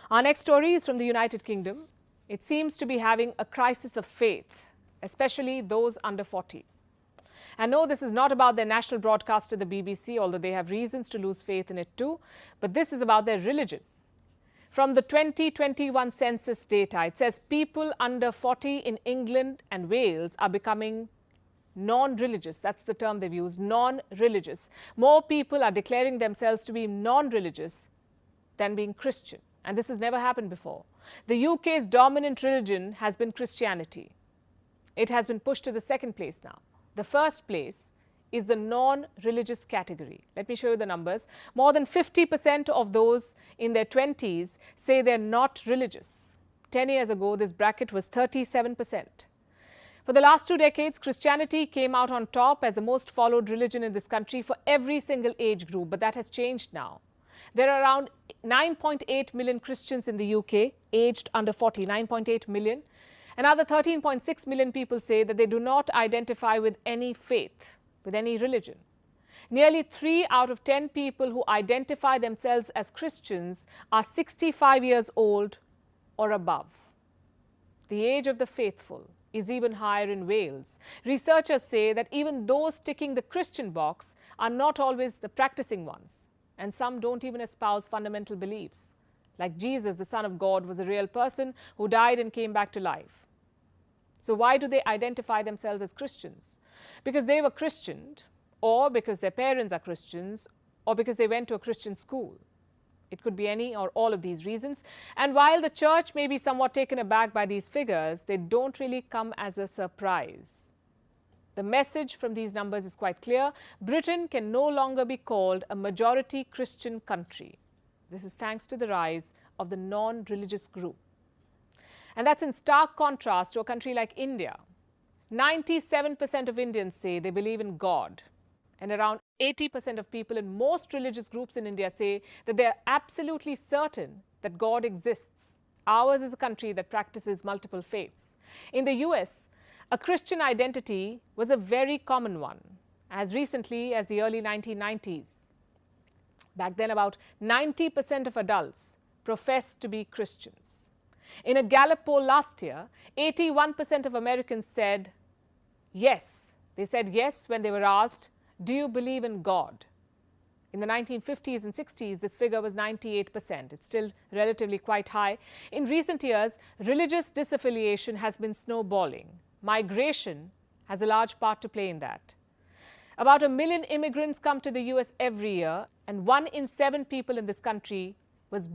Our next story is from the United Kingdom. It seems to be having a crisis of faith, especially those under 40. And no, this is not about their national broadcaster, the BBC, although they have reasons to lose faith in it too, but this is about their religion. From the 2021 census data, it says people under 40 in England and Wales are becoming non-religious. That's the term they've used, non-religious. More people are declaring themselves to be non-religious than being Christian. And this has never happened before. The UK's dominant religion has been Christianity. It has been pushed to the second place now. The first place is the non-religious category. Let me show you the numbers. More than 50% of those in their 20s say they're not religious. 10 years ago, this bracket was 37%. For the last 2 decades, Christianity came out on top as the most followed religion in this country for every single age group, but that has changed now. There are around 9.8 million Christians in the UK, aged under 40, 9.8 million. Another 13.6 million people say that they do not identify with any faith, with any religion. Nearly 3 out of 10 people who identify themselves as Christians are 65 years old or above. The age of the faithful is even higher in Wales. Researchers say that even those ticking the Christian box are not always the practicing ones, and some don't even espouse fundamental beliefs. Like Jesus, the Son of God, was a real person who died and came back to life. So why do they identify themselves as Christians? Because they were Christianed, or because their parents are Christians, or because they went to a Christian school. It could be any or all of these reasons. And while the church may be somewhat taken aback by these figures, they don't really come as a surprise. The message from these numbers is quite clear. Britain can no longer be called a majority Christian country. This is thanks to the rise of the non-religious group. And that's in stark contrast to a country like India. 97% of Indians say they believe in God. And around 80% of people in most religious groups in India say that they are absolutely certain that God exists. Ours is a country that practices multiple faiths. In the US, a Christian identity was a very common one, as recently as the early 1990s. Back then, about 90% of adults professed to be Christians. In a Gallup poll last year, 81% of Americans said yes. They said yes when they were asked, "Do you believe in God?" In the 1950s and 60s, this figure was 98%. It's still relatively quite high. In recent years, religious disaffiliation has been snowballing. Migration has a large part to play in that. About 1 million immigrants come to the US every year, and 1 in 7 people in this country was born